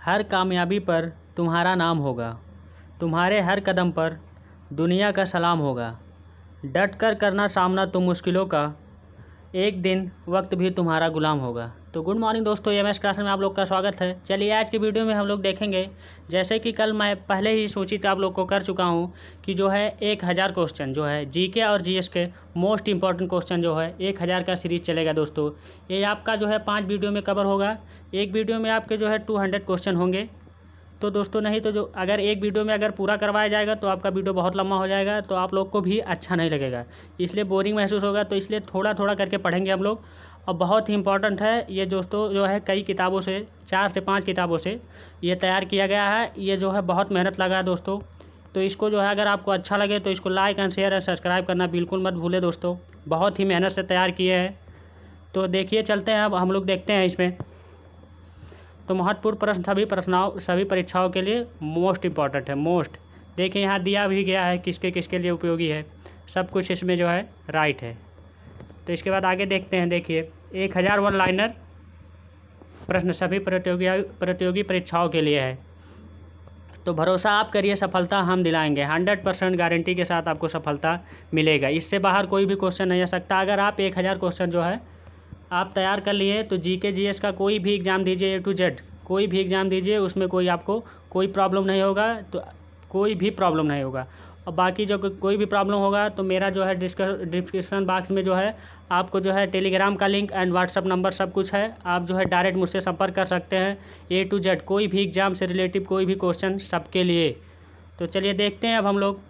हर कामयाबी पर तुम्हारा नाम होगा, तुम्हारे हर कदम पर दुनिया का सलाम होगा। डट कर करना सामना तुम मुश्किलों का, एक दिन वक्त भी तुम्हारा गुलाम होगा। तो गुड मॉर्निंग दोस्तों, एमएस क्लास में आप लोग का स्वागत है। चलिए आज की वीडियो में हम लोग देखेंगे, जैसे कि कल मैं पहले ही सूचित आप लोग को कर चुका हूं कि जो है 1000 क्वेश्चन जो है जीके और जीएस के मोस्ट इंपॉर्टेंट क्वेश्चन जो है 1000 का सीरीज चलेगा दोस्तों। ये आपका जो है 5 वीडियो में कवर होगा। एक वीडियो में आपके जो है 200 क्वेश्चन होंगे। तो दोस्तों नहीं तो जो अगर एक वीडियो में अगर पूरा करवाया जाएगा तो आपका वीडियो बहुत लंबा हो जाएगा, तो आप लोग को भी अच्छा नहीं लगेगा, इसलिए बोरिंग महसूस होगा। तो इसलिए थोड़ा थोड़ा करके पढ़ेंगे हम लोग। और बहुत ही इंपॉर्टेंट है ये दोस्तों, जो है कई किताबों से 4 से 5 किताबों से ये तैयार किया गया है। ये जो है बहुत मेहनत लगा है दोस्तों। तो इसको जो है अगर आपको अच्छा लगे तो इसको like and share and subscribe करना बिल्कुल मत भूलें दोस्तों। बहुत ही मेहनत से तैयार किए हैं। तो देखिए चलते हैं, अब हम लोग देखते हैं इसमें। तो महत्वपूर्ण प्रश्न सभी परीक्षाओं के लिए मोस्ट इम्पॉर्टेंट है। मोस्ट देखिए यहाँ दिया भी गया है किसके किसके लिए उपयोगी है, सब कुछ इसमें जो है राइट है। तो इसके बाद आगे देखते हैं। देखिए 1000 वन लाइनर प्रश्न सभी प्रतियोगी परीक्षाओं के लिए है। तो भरोसा आप करिए, सफलता हम दिलाएंगे। 100% गारंटी के साथ आपको सफलता मिलेगा। इससे बाहर कोई भी क्वेश्चन नहीं आ सकता। अगर आप 1000 क्वेश्चन जो है आप तैयार कर लिए तो जीके जीएस का कोई भी एग्ज़ाम दीजिए, A to Z कोई भी एग्ज़ाम दीजिए, उसमें कोई आपको कोई प्रॉब्लम नहीं होगा। तो कोई भी प्रॉब्लम नहीं होगा। और बाकी जो कोई भी प्रॉब्लम होगा तो मेरा जो है डिस्क्रिप्शन बॉक्स में जो है आपको जो है टेलीग्राम का लिंक एंड व्हाट्सअप नंबर सब कुछ है। आप जो है डायरेक्ट मुझसे संपर्क कर सकते हैं। A to Z कोई भी एग्ज़ाम से रिलेटिव कोई भी क्वेश्चन सबके लिए। तो चलिए देखते हैं, अब हम लोग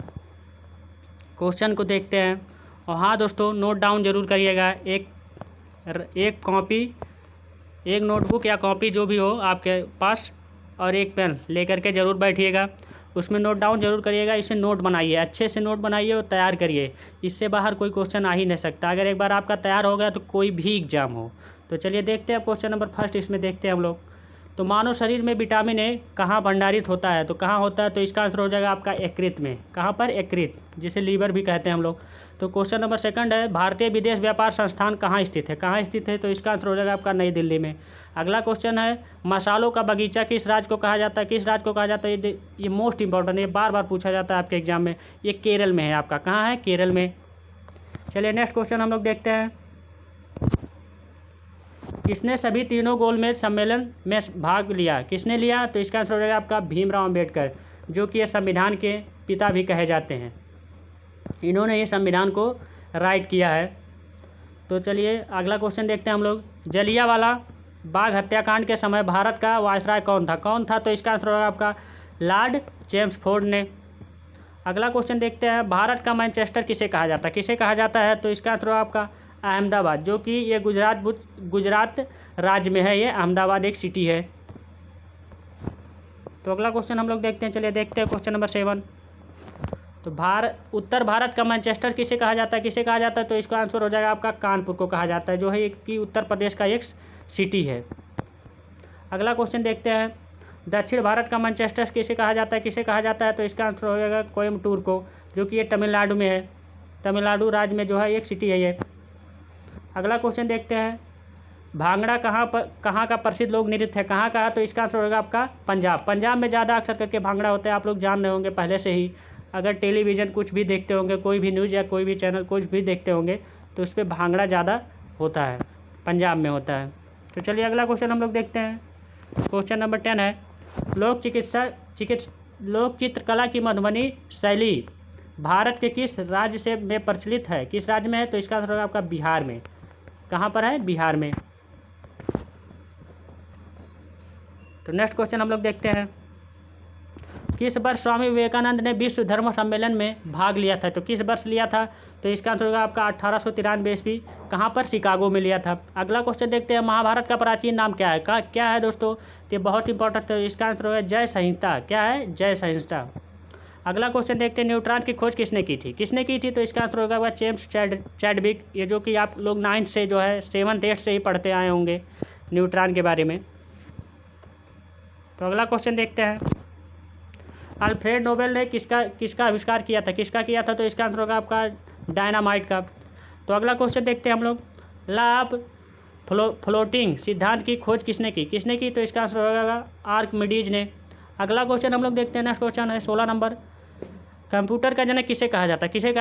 क्वेश्चन को देखते हैं। और हाँ दोस्तों, नोट डाउन ज़रूर करिएगा। एक कॉपी, एक नोटबुक या कॉपी जो भी हो आपके पास, और एक पेन लेकर के ज़रूर बैठिएगा। उसमें नोट डाउन ज़रूर करिएगा। इसे नोट बनाइए, अच्छे से नोट बनाइए और तैयार करिए। इससे बाहर कोई क्वेश्चन आ ही नहीं सकता अगर एक बार आपका तैयार हो गया तो कोई भी एग्ज़ाम हो। तो चलिए देखते हैं क्वेश्चन नंबर फर्स्ट। इसमें देखते हैं हम लोग। तो मानव शरीर में विटामिन ए कहाँ भंडारित होता है? तो कहाँ होता है? तो इसका आंसर हो जाएगा आपका यकृत में। कहाँ पर? यकृत, जिसे लीवर भी कहते हैं हम लोग। तो क्वेश्चन नंबर सेकंड है, भारतीय विदेश व्यापार संस्थान कहाँ स्थित है? कहाँ स्थित है? तो इसका आंसर हो जाएगा आपका नई दिल्ली में। अगला क्वेश्चन है, मसालों का बगीचा किस राज्य को कहा जाता है? किस राज्य को कहा जाता है? ये मोस्ट इंपॉर्टेंट है, ये बार बार पूछा जाता है आपके एग्जाम में। ये केरल में है आपका। कहाँ है? केरल में। चलिए नेक्स्ट क्वेश्चन हम लोग देखते हैं। किसने सभी तीनों गोलमेज सम्मेलन में भाग लिया? किसने लिया? तो इसका आंसर हो जाएगा आपका भीमराव अंबेडकर, जो कि ये संविधान के पिता भी कहे जाते हैं। इन्होंने ये संविधान को राइट किया है। तो चलिए अगला क्वेश्चन देखते हैं हम लोग। जलियांवाला बाग हत्याकांड के समय भारत का वायसराय कौन था? कौन था? तो इसका आंसर होगा आपका लॉर्ड चेम्सफोर्ड ने। अगला क्वेश्चन देखते हैं, भारत का मैनचेस्टर किसे कहा जाता है? किसे कहा जाता है? तो इसका आंसर होगा आपका अहमदाबाद, जो कि ये गुजरात राज्य में है। ये अहमदाबाद एक सिटी है। तो अगला क्वेश्चन हम लोग देखते हैं। चलिए देखते हैं क्वेश्चन नंबर 7। तो उत्तर भारत का मैनचेस्टर किसे कहा जाता है? किसे कहा जाता है? तो इसका आंसर हो जाएगा आपका कानपुर को कहा जाता है, जो है कि उत्तर प्रदेश का एक सिटी है। अगला क्वेश्चन देखते हैं, दक्षिण भारत का मैनचेस्टर किसे कहा जाता है? किसे कहा जाता है? तो इसका आंसर हो जाएगा कोयम्बटूर को, जो कि ये तमिलनाडु में है। तमिलनाडु राज्य में जो है एक सिटी है ये। अगला क्वेश्चन देखते हैं, भांगड़ा कहाँ का प्रसिद्ध लोक नृत्य है? कहाँ का है? तो इसका आंसर होगा आपका पंजाब। पंजाब में ज़्यादा अक्सर करके भांगड़ा होता है। आप लोग जान रहे होंगे पहले से ही, अगर टेलीविज़न कुछ भी देखते होंगे, कोई भी न्यूज़ या कोई भी चैनल कुछ भी देखते होंगे, तो उस पर भांगड़ा ज़्यादा होता है, पंजाब में होता है। तो चलिए अगला क्वेश्चन हम लोग देखते हैं। क्वेश्चन नंबर 10 है, लोक चित्रकला की मधुबनी शैली भारत के किस राज्य से में प्रचलित है? किस राज्य में है? तो इसका आंसर होगा आपका बिहार में। कहाँ पर है? बिहार में। तो नेक्स्ट क्वेश्चन हम लोग देखते हैं, किस वर्ष स्वामी विवेकानंद ने विश्व धर्म सम्मेलन में भाग लिया था? तो किस वर्ष लिया था? तो इसका आंसर होगा आपका 1893 ईस्वी। कहाँ पर? शिकागो में लिया था। अगला क्वेश्चन देखते हैं, महाभारत का प्राचीन नाम क्या है? क्या है दोस्तों? तो ये बहुत इंपॉर्टेंट है। इसका आंसर होगा जय संहिता। क्या है? जय संहिता। अगला क्वेश्चन देखते हैं, न्यूट्रॉन की खोज किसने की थी? किसने की थी? तो इसका आंसर होगा जेम्स चैडविक, ये जो कि आप लोग 9th से जो है 7th 8th से ही पढ़ते आए होंगे न्यूट्रॉन के बारे में। तो अगला क्वेश्चन देखते हैं, अल्फ्रेड नोबेल ने किसका आविष्कार किया था? किसका किया था? तो इसका आंसर होगा आपका डायनामाइट का। तो अगला क्वेश्चन देखते हैं हम लोग, फ्लोटिंग सिद्धांत की खोज किसने की? तो इसका आंसर होगा आर्किमिडीज ने। अगला क्वेश्चन हम लोग देखते हैं। नेक्स्ट क्वेश्चन है 16 नंबर। कंप्यूटर का जनक किसे कहा जाता है? ये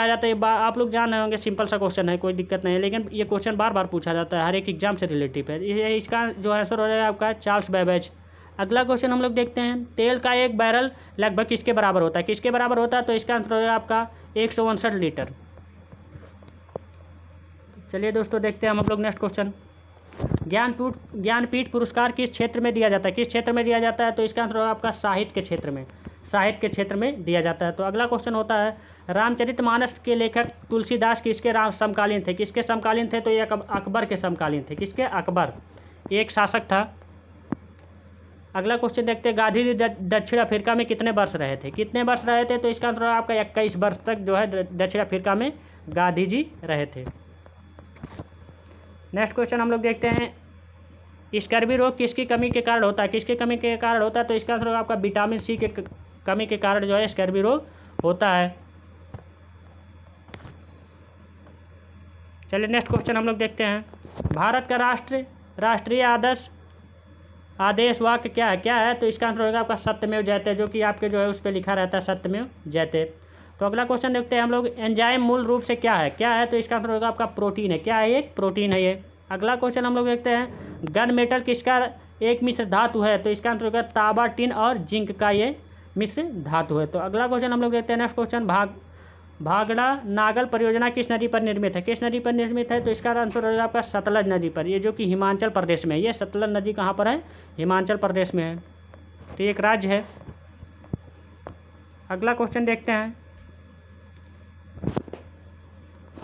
आप लोग जान रहे होंगे, सिंपल सा क्वेश्चन है, कोई दिक्कत नहीं है, लेकिन ये क्वेश्चन बार बार पूछा जाता है, हर एक एग्जाम से रिलेटिव है। ये इसका जो आंसर हो जाएगा आपका चार्ल्स बेबेज। अगला क्वेश्चन हम लोग देखते हैं। तेल का एक बैरल लगभग किसके बराबर होता है? तो इसका आंसर हो जाएगा आपका 159 लीटर। चलिए दोस्तों देखते हैं हम लोग नेक्स्ट क्वेश्चन। ज्ञानपीठ पुरस्कार किस क्षेत्र में दिया जाता है? तो इसका आंसर होगा आपका साहित्य के क्षेत्र में दिया जाता है। तो अगला क्वेश्चन होता है, रामचरितमानस के लेखक तुलसीदास किसके समकालीन थे? तो ये अकबर के समकालीन थे। किसके? अकबर, एक शासक था। अगला क्वेश्चन देखते हैं, गांधी जी दक्षिण अफ्रीका में कितने वर्ष रहे थे? तो इसका आंसर आपका 21 वर्ष तक जो है दक्षिण अफ्रीका में गांधी जी रहे थे। नेक्स्ट क्वेश्चन हम लोग देखते हैं, स्कर्वी रोग किसकी कमी के कारण होता है? तो इसका आंसर होगा आपका विटामिन सी के कमी के कारण जो है स्कर्वी रोग होता है। चलिए नेक्स्ट क्वेश्चन हम लोग देखते हैं, भारत का राष्ट्रीय आदेश वाक्य क्या है? तो इसका आंसर होगा आपका सत्यमेव जयते, जो कि आपके जो है उस पर लिखा रहता है सत्यमेव जयते। तो अगला क्वेश्चन देखते हैं हम लोग, एंजाइम मूल रूप से क्या है? तो इसका आंसर होगा आपका प्रोटीन है। क्या है? एक प्रोटीन है ये। अगला क्वेश्चन हम लोग देखते हैं, गन मेटल किसका एक मिश्र धातु है? तो इसका आंसर होगा तांबा, टिन और जिंक का ये मिश्र धातु है। तो अगला क्वेश्चन हम लोग देखते हैं। नेक्स्ट क्वेश्चन, भागड़ा नागल परियोजना किस नदी पर निर्मित है? तो इसका आंसर होगा आपका सतलज नदी पर, ये जो कि हिमाचल प्रदेश में है। ये सतलज नदी कहाँ पर है? हिमाचल प्रदेश में है। तो ये एक राज्य है। अगला क्वेश्चन देखते हैं,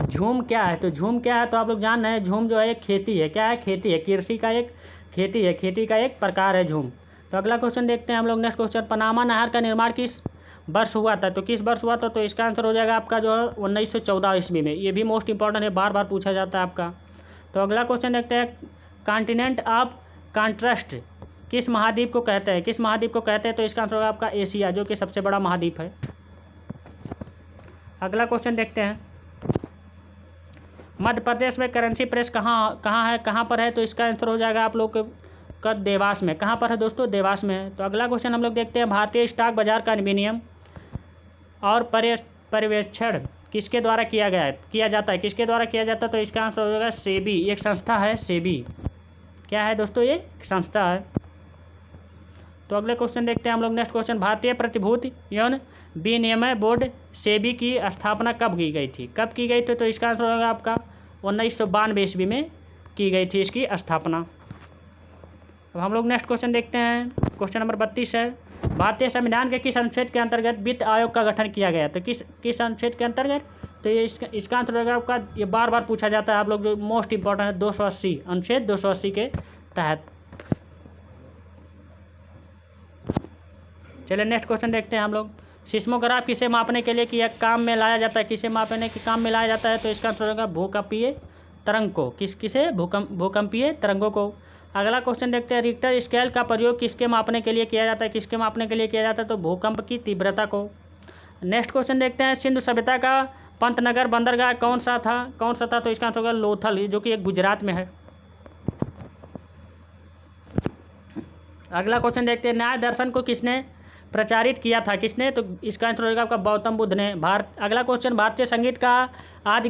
झूम क्या है? तो आप लोग जान रहे हैं, झूम जो है एक खेती है। क्या है? खेती है। खेती का एक प्रकार है झूम। तो अगला क्वेश्चन देखते हैं हम लोग। नेक्स्ट क्वेश्चन, पनामा नहर का निर्माण किस वर्ष हुआ था? तो इसका आंसर हो जाएगा आपका जो है 1914 ईस्वी में। ये भी मोस्ट इंपॉर्टेंट है, बार बार पूछा जाता है आपका। तो अगला क्वेश्चन देखते हैं, कॉन्टिनेंट ऑफ कॉन्ट्रास्ट किस महाद्वीप को कहते हैं? तो इसका आंसर होगा आपका एशिया, जो कि सबसे बड़ा महाद्वीप है। अगला क्वेश्चन देखते हैं, मध्य प्रदेश में करेंसी प्रेस कहाँ पर है? तो इसका आंसर हो जाएगा आप लोग का देवास में। कहाँ पर है दोस्तों? देवास में है। तो अगला क्वेश्चन हम लोग देखते हैं, भारतीय स्टॉक बाजार का विनियमन और पर्यवेक्षण किसके द्वारा किया जाता है? तो इसका आंसर हो जाएगा सेबी, एक संस्था है सेबी। क्या है दोस्तों? ये संस्था है। तो अगले क्वेश्चन देखते हैं हम लोग। नेक्स्ट क्वेश्चन, भारतीय प्रतिभूति एवं विनिमय बोर्ड सेबी की स्थापना कब की गई थी? तो इसका आंसर होगा आपका 1992 ईस्वी में की गई थी इसकी स्थापना। अब हम लोग नेक्स्ट क्वेश्चन देखते हैं। क्वेश्चन नंबर 32 है, भारतीय संविधान के किस अनुच्छेद के अंतर्गत वित्त आयोग का गठन किया गया? तो किस अनुच्छेद के अंतर्गत? तो ये इसका आंसर होगा आपका, ये बार बार पूछा जाता है आप लोग, जो मोस्ट इंपॉर्टेंट है, 280 अनुच्छेद 280 के तहत। चलिए नेक्स्ट क्वेश्चन देखते हैं हम लोग, सिस्मोग्राफ किसे मापने के लिए काम में लाया जाता है? तो इसका आंसर होगा भूकंपीय तरंग को। भूकंपीय तरंगों को। अगला क्वेश्चन देखते हैं, रिक्टर स्केल का प्रयोग किसके मापने के लिए किया जाता है? तो भूकंप की तीव्रता को। नेक्स्ट क्वेश्चन देखते हैं, सिंधु सभ्यता का पंतनगर बंदरगाह कौन सा था? तो इसका आंसर होगा लोथल, जो कि एक गुजरात में है। अगला क्वेश्चन देखते हैं, न्याय दर्शन को किसने प्रचारित किया था? तो इसका आंसर होगा आपका गौतम बुद्ध ने। अगला क्वेश्चन, भारतीय संगीत का आदि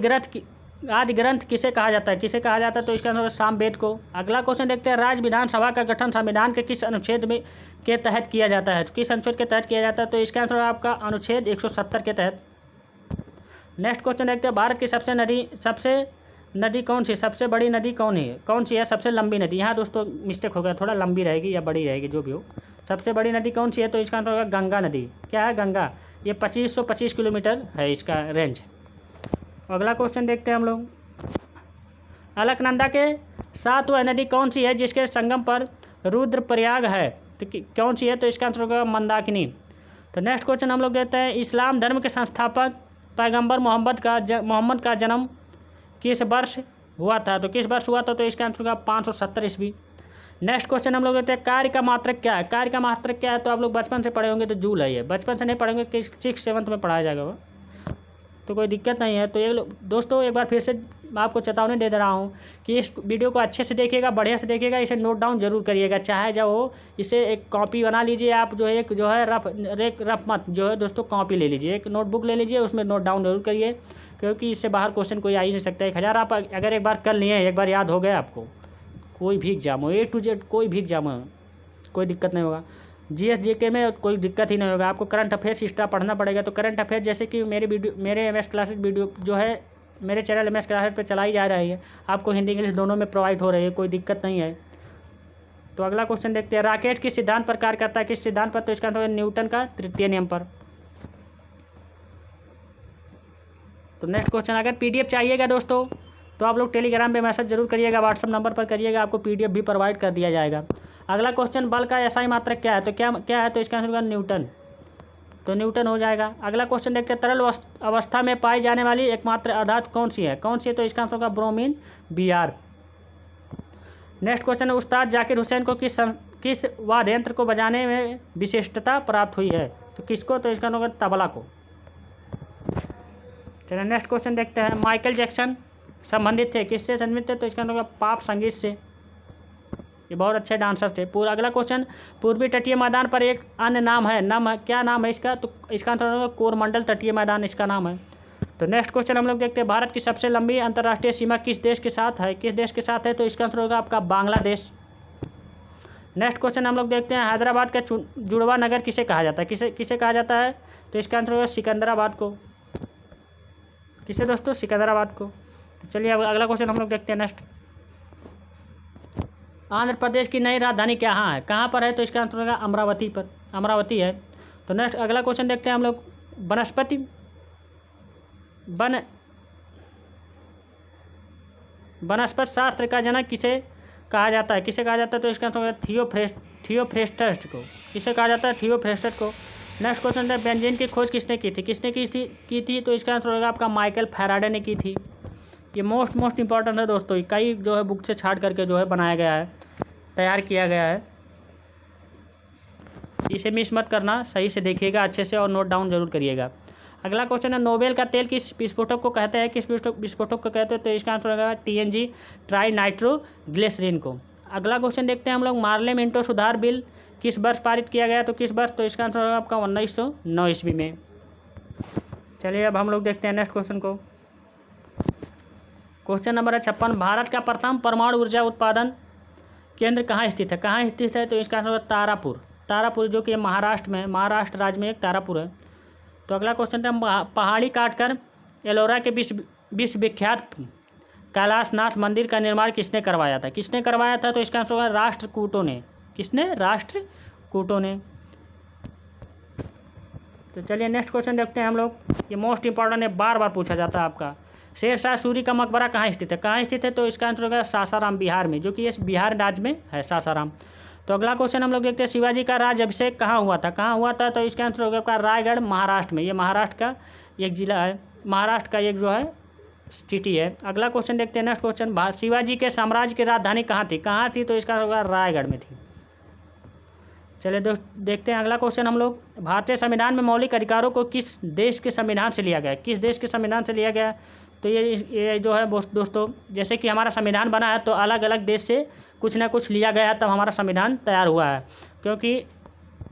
ग्रंथ किसे कहा जाता है? तो इसका आंसर होगा सामवेद को। अगला क्वेश्चन देखते हैं, राज्य विधानसभा का गठन संविधान के किस अनुच्छेद के तहत किया जाता है? तो इसका आंसर होगा आपका अनुच्छेद 170 के तहत। नेक्स्ट क्वेश्चन देखते हैं, भारत की सबसे बड़ी नदी कौन सी है? सबसे लंबी नदी। यहाँ दोस्तों मिस्टेक हो गया, थोड़ा लंबी रहेगी या बड़ी रहेगी, जो भी हो। सबसे बड़ी नदी कौन सी है? तो इसका आंसर होगा गंगा नदी। क्या है? गंगा। ये 2525 किलोमीटर है इसका रेंज। अगला क्वेश्चन देखते हैं हम लोग, अलकनंदा के साथ वह नदी कौन सी है जिसके संगम पर रुद्रप्रयाग है? तो कौन सी है? तो इसका आंसर होगा मंदाकिनी। तो नेक्स्ट क्वेश्चन हम लोग देखते हैं, इस्लाम धर्म के संस्थापक पैगंबर मोहम्मद का जन्म किस वर्ष हुआ था? तो इसका आंसर होगा 570 ईस्वी। नेक्स्ट क्वेश्चन हम लोग देखते हैं, कार्य का मात्रक क्या है? तो आप लोग बचपन से पढ़े होंगे, तो जूल है ये। बचपन से नहीं पढ़ेंगे, 6th 7th में पढ़ाया जाएगा वो, तो कोई दिक्कत नहीं है। तो दोस्तों एक बार फिर से मैं आपको चेतावनी दे रहा हूँ कि इस वीडियो को अच्छे से देखिएगा, बढ़िया से देखिएगा, इसे नोट डाउन जरूर करिएगा, चाहे जब हो इसे एक कॉपी बना लीजिए आप, जो है एक जो है रफ मत जो है दोस्तों कॉपी ले लीजिए, एक नोटबुक ले लीजिए, उसमें नोट डाउन जरूर करिए, क्योंकि इससे बाहर क्वेश्चन कोई आ ही नहीं सकता। 1000 आप अगर एक बार कर लिए, एक बार याद हो गया आपको, कोई भी एग्जाम हो, A to Z कोई भी एग्जाम हो, कोई दिक्कत नहीं होगा। GS GK में कोई दिक्कत ही नहीं होगा। आपको करंट अफेयर्स एक्स्ट्रा पढ़ना पड़ेगा। तो करंट अफेयर जैसे कि मेरे MS क्लासेस वीडियो जो है मेरे चैनल MS क्लासेस पे चलाई जा रही है, आपको हिंदी इंग्लिश दोनों में प्रोवाइड हो रही है, कोई दिक्कत नहीं है। तो अगला क्वेश्चन देखते हैं, रॉकेट किस सिद्धांत पर कार्य करता है, किस सिद्धांत पर? तो इसका आंसर है न्यूटन का तृतीय नियम पर। तो नेक्स्ट क्वेश्चन, अगर PDF चाहिएगा दोस्तों तो आप लोग टेलीग्राम पे मैसेज जरूर करिएगा, व्हाट्सअप नंबर पर करिएगा, आपको PDF भी प्रोवाइड कर दिया जाएगा। अगला क्वेश्चन, बल का SI मात्रक क्या है? तो क्या है? तो इसका आंसर होगा न्यूटन। तो न्यूटन हो जाएगा। अगला क्वेश्चन देखते हैं, तरल अवस्था में पाई जाने वाली एकमात्र अधातु कौन सी है? तो इसका आंसर होगा ब्रोमीन, Br। नेक्स्ट क्वेश्चन है, उस्ताद जाकिर हुसैन को किस वाद्य यंत्र को बजाने में विशिष्टता प्राप्त हुई है? तो किसको? तो इसका आंसर होगा तबला को। चलिए नेक्स्ट क्वेश्चन देखते हैं, माइकल जैक्सन संबंधित थे, किससे संबंधित थे? तो इसका आंसर होगा पॉप संगीत से, ये बहुत अच्छे डांसर थे। पूरा अगला क्वेश्चन, पूर्वी तटीय मैदान पर एक अन्य नाम है, क्या नाम है इसका? तो इसका आंसर होगा कोरमंडल तटीय मैदान इसका नाम है। तो नेक्स्ट क्वेश्चन हम लोग देखते हैं, भारत की सबसे लंबी अंतर्राष्ट्रीय सीमा किस देश के साथ है? तो इसका आंसर होगा आपका बांग्लादेश। नेक्स्ट क्वेश्चन हम लोग देखते हैं, हैदराबाद का जुड़वा नगर किसे कहा जाता है? किसे कहा जाता है? तो इसका आंसर होगा सिकंदराबाद को। किसे दोस्तों? सिकंदराबाद को। तो चलिए अब अगला क्वेश्चन हम लोग देखते हैं नेक्स्ट, आंध्र प्रदेश की नई राजधानी कहाँ पर है? तो इसका आंसर होगा अमरावती पर, अमरावती है। तो नेक्स्ट अगला क्वेश्चन देखते हैं हम लोग, वनस्पति शास्त्र का जनक किसे कहा जाता है? तो इसका आंसर होगा थियोफ्रेस्टस को। किसे कहा जाता है? थियोफ्रेस्टस को। नेक्स्ट क्वेश्चन है, बेंजीन की खोज किसने की थी? तो इसका आंसर होगा आपका माइकल फैराडे ने की थी। ये मोस्ट इंपॉर्टेंट है दोस्तों, कई जो है बुक से छाट करके जो है बनाया गया है, तैयार किया गया है, इसे मिस मत करना, सही से देखिएगा अच्छे से और नोट डाउन जरूर करिएगा। अगला क्वेश्चन है, नोबेल का तेल किस विस्फोटक को कहते हैं? किस विस्फोटक को कहते हैं? तो इसका आंसर होगा TNG, ट्राई नाइट्रोग्लिसरीन को। अगला क्वेश्चन देखते हैं हम लोग, मार्ले मिंटो सुधार बिल किस वर्ष पारित किया गया? तो किस वर्ष? तो इसका आंसर होगा आपका 1909 ईस्वी में। चलिए अब हम लोग देखते हैं नेक्स्ट क्वेश्चन को। क्वेश्चन नंबर 56, भारत का प्रथम परमाणु ऊर्जा उत्पादन केंद्र कहाँ स्थित है? तो इसका आंसर होगा तारापुर, जो कि महाराष्ट्र राज्य में एक तारापुर है। तो अगला क्वेश्चन है, पहाड़ी काटकर एलोरा के विश्वविख्यात कैलाशनाथ मंदिर का निर्माण किसने करवाया था? तो इसका आंसर होगा राष्ट्रकूटों ने। किसने? राष्ट्रकूटों ने। तो चलिए नेक्स्ट क्वेश्चन देखते हैं हम लोग, ये मोस्ट इंपॉर्टेंट है, बार पूछा जाता है आपका, शेरशाह सूरी का मकबरा कहाँ स्थित है? तो इसका आंसर होगा सासाराम, बिहार में, जो कि ये बिहार राज्य में है, सासाराम। तो अगला क्वेश्चन हम लोग देखते हैं, शिवाजी का राज्याभिषेक कहाँ हुआ था? तो इसका आंसर होगा आपका रायगढ़, महाराष्ट्र में, ये महाराष्ट्र का एक जिला है, महाराष्ट्र का एक जो है सिटी है। अगला क्वेश्चन देखते हैं नेक्स्ट क्वेश्चन, शिवाजी के साम्राज्य की राजधानी कहाँ थी? तो इसका होगा रायगढ़ में थी। चलिए दोस्त देखते हैं अगला क्वेश्चन हम लोग, भारतीय संविधान में मौलिक अधिकारों को किस देश के संविधान से लिया गया? तो ये जो है दोस्तों, जैसे कि हमारा संविधान बना है तो अलग अलग देश से कुछ ना कुछ लिया गया तब हमारा संविधान तैयार हुआ है, क्योंकि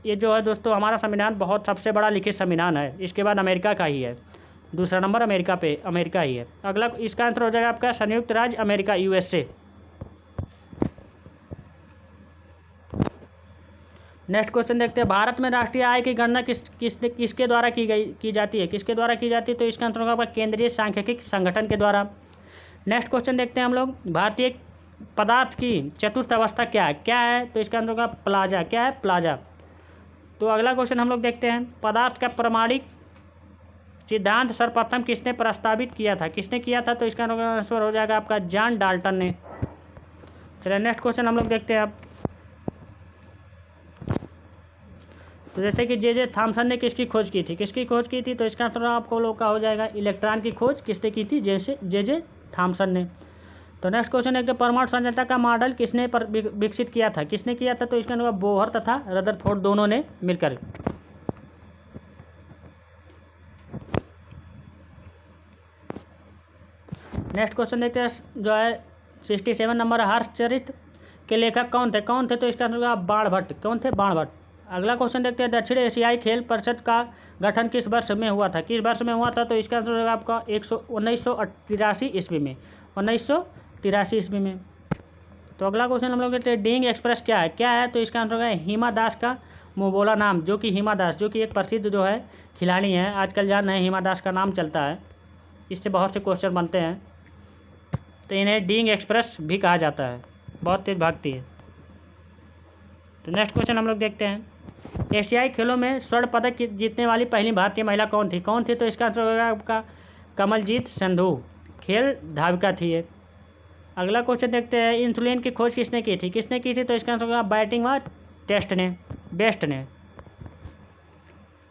ये जो है दोस्तों हमारा संविधान बहुत सबसे बड़ा लिखित संविधान है, इसके बाद अमेरिका का ही है, दूसरा नंबर अमेरिका ही है। अगला इसका आंसर हो जाएगा आपका संयुक्त राज्य अमेरिका, USA। नेक्स्ट क्वेश्चन देखते हैं, भारत में राष्ट्रीय आय की गणना किसके द्वारा की जाती है? तो इसका आंसर होगा आपका केंद्रीय सांख्यिकी संगठन के द्वारा। नेक्स्ट क्वेश्चन देखते हैं हम लोग, भारतीय पदार्थ की चतुर्थ अवस्था क्या है? तो इसका आंसर होगा प्लाजा। क्या है? प्लाजा। तो अगला क्वेश्चन हम लोग देखते हैं, पदार्थ का प्रमाणिक सिद्धांत सर्वप्रथम किसने प्रस्तावित किया था? तो इसका आंसर हो जाएगा आपका जॉन डाल्टन ने। चलिए नेक्स्ट क्वेश्चन हम लोग देखते हैं अब, तो जैसे कि जे थॉमसन ने किसकी खोज की थी? तो इसका आंसर आपको लोग का हो जाएगा इलेक्ट्रॉन की खोज किसने की थी? जे थॉमसन ने। तो नेक्स्ट क्वेश्चन है, परमाणु संरचना का मॉडल किसने विकसित किया था? तो इसका आंसर बोहर तथा रदरफोर्ड दोनों ने मिलकर। नेक्स्ट क्वेश्चन देखते हैं जो है 67 नंबर, हर्षचरित के लेखक कौन थे? तो इसका आंसर होगा बाणभट्ट। कौन थे? बाणभट्ट। अगला क्वेश्चन देखते हैं, दक्षिण एशियाई खेल परिषद का गठन किस वर्ष में हुआ था? किस वर्ष में हुआ था? तो इसका आंसर होगा आपका 1983 ईस्वी में। 1983 ईस्वी में। तो अगला क्वेश्चन हम लोग देखते हैं, डींग एक्सप्रेस क्या है? तो इसका आंसर होगा हिमा दास का मुंहबोला नाम, जो कि हिमा दास जो कि एक प्रसिद्ध जो है खिलाड़ी हैं, आजकल जान रहे हैं हिमा दास का नाम चलता है, इससे बहुत से क्वेश्चन बनते हैं। तो इन्हें डींग एक्सप्रेस भी कहा जाता है, बहुत तेज भागती है। तो नेक्स्ट क्वेश्चन हम लोग देखते हैं, एशियाई खेलों में स्वर्ण पदक जीतने वाली पहली भारतीय महिला कौन थी? तो इसका आंसर होगा आपका कमलजीत संधू। खेल धाविका थी ये। अगला क्वेश्चन देखते हैं, इंसुलिन की खोज किसने की थी? तो इसका आंसर होगा बैटिंग व बेस्ट ने।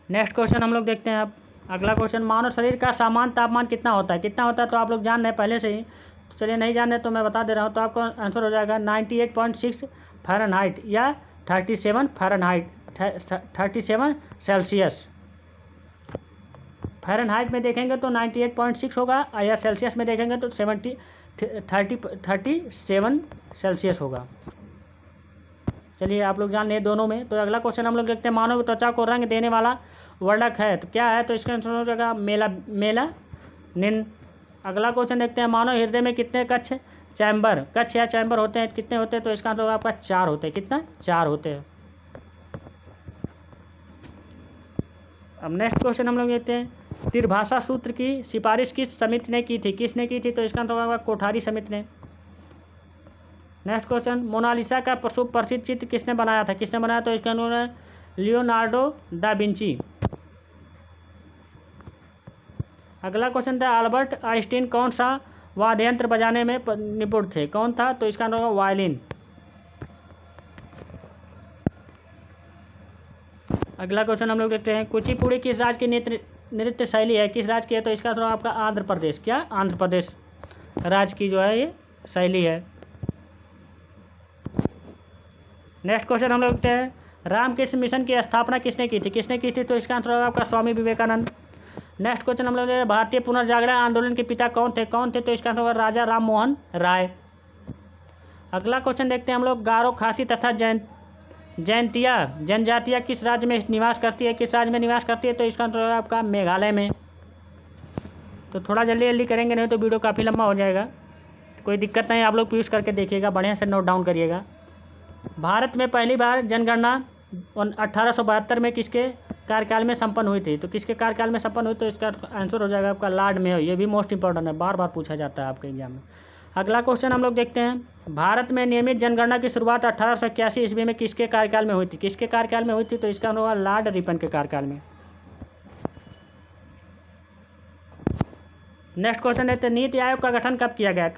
नेक्स्ट क्वेश्चन हम लोग देखते हैं अब। अगला क्वेश्चन, मानव शरीर का सामान्य तापमान कितना होता है? तो आप लोग जान रहे हैं पहले से ही, तो चलिए नहीं जान रहे तो मैं बता दे रहा हूँ। तो आपका आंसर हो जाएगा 98.6 फ़ारेनहाइट या 37 सेल्सियस। फ़ारेनहाइट में देखेंगे तो 98.6 होगा, या सेल्सियस में देखेंगे तो 37 सेल्सियस होगा। चलिए आप लोग जान लें दोनों में। तो अगला क्वेश्चन हम लोग देखते हैं, मानव त्वचा को रंग देने वाला वर्णक है तो क्या है? तो इसका आंसर हो जाएगा मेलानिन। अगला क्वेश्चन देखते हैं, मानव हृदय में कितने कक्ष या चैम्बर होते हैं? कितने होते हैं? तो इसका आंसर होगा आपका 4 होते हैं। कितना? 4 होते हैं। अब नेक्स्ट क्वेश्चन हम लोग देखते हैं, त्रिभाषा सूत्र की सिफारिश किस समिति ने की थी? किसने की थी? तो इसका आंसर होगा कोठारी समिति ने। नेक्स्ट क्वेश्चन, मोनालिसा का प्रसिद्ध चित्र किसने बनाया था? तो इसका आंसर है लियोनार्डो दा विंची। अगला क्वेश्चन था, अल्बर्ट आइंस्टीन कौन सा वाद्य यंत्र बजाने में निपुण थे? कौन था? तो इसका आंसर होगा वायलिन। अगला क्वेश्चन हम लोग देखते हैं, कुचिपुड़ी किस राज्य की नृत्य शैली है? किस राज्य की है? तो इसका आंसर आपका आंध्र प्रदेश। क्या? आंध्र प्रदेश राज्य की जो है ये शैली है। नेक्स्ट क्वेश्चन हम लोग देखते हैं, रामकृष्ण मिशन की स्थापना किसने की थी? तो इसका आंसर होगा आपका स्वामी विवेकानंद। नेक्स्ट क्वेश्चन हम लोग देखते हैं, भारतीय पुनर्जागरण आंदोलन के पिता कौन थे? तो इसका आंसर होगा राजा राम मोहन राय। अगला क्वेश्चन देखते हैं हम लोग, गारो, खासी तथा जनजातियाँ किस राज्य में निवास करती है? तो इसका आंसर होगा आपका मेघालय में। तो थोड़ा जल्दी करेंगे, नहीं तो वीडियो काफ़ी लंबा हो जाएगा। कोई दिक्कत नहीं, आप लोग यूज़ करके देखिएगा, बढ़िया से नोट डाउन करिएगा। भारत में पहली बार जनगणना 1872 में किसके कार्यकाल में संपन्न हुई थी? तो किसके कार्यकाल में संपन्न हुई? तो इसका आंसर हो जाएगा आपका लॉर्ड मेयो। ये भी मोस्ट इंपॉर्टेंट है, बार बार पूछा जाता है आपके एग्जाम में। अगला क्वेश्चन हम लोग देखते हैं, भारत में नियमित जनगणना की शुरुआत 1881 ईस्वी में किसके कार्यकाल में हुई थी? तो इसका आंसर होगा लॉर्ड रिपन के कार्यकाल में। नेक्स्ट क्वेश्चन देखते हैं, नीति आयोग का गठन कब किया गया?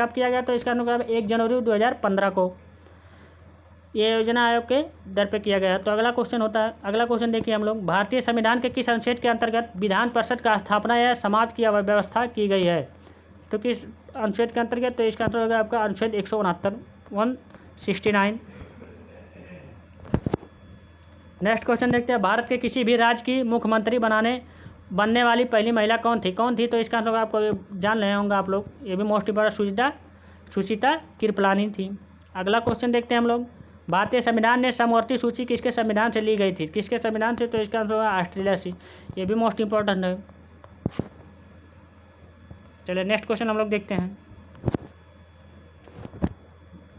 तो इसका आंसर 1 जनवरी 2015 को ये योजना आयोग के दर पे किया गया। तो अगला क्वेश्चन देखिए हम लोग, भारतीय संविधान के किस अनुच्छेद के अंतर्गत विधान परिषद का स्थापना या समाप्त की व्यवस्था की गई है? तो किस अनुच्छेद के अंतर्गत? तो इसका आंसर होगा आपका अनुच्छेद 169। नेक्स्ट क्वेश्चन देखते हैं, भारत के किसी भी राज्य की मुख्यमंत्री बनने वाली पहली महिला कौन थी? तो इसका आंसर होगा, आपको जान रहे होंगे आप लोग, ये भी मोस्ट इंपॉर्टेंट, सुचिता कृपलानी थी। अगला क्वेश्चन देखते हैं हम लोग, भारतीय संविधान ने समवर्ती सूची किसके संविधान से ली गई थी? तो इसका आंसर होगा ऑस्ट्रेलिया से। ये भी मोस्ट इंपॉर्टेंट है। चलिए नेक्स्ट क्वेश्चन हम लोग देखते हैं,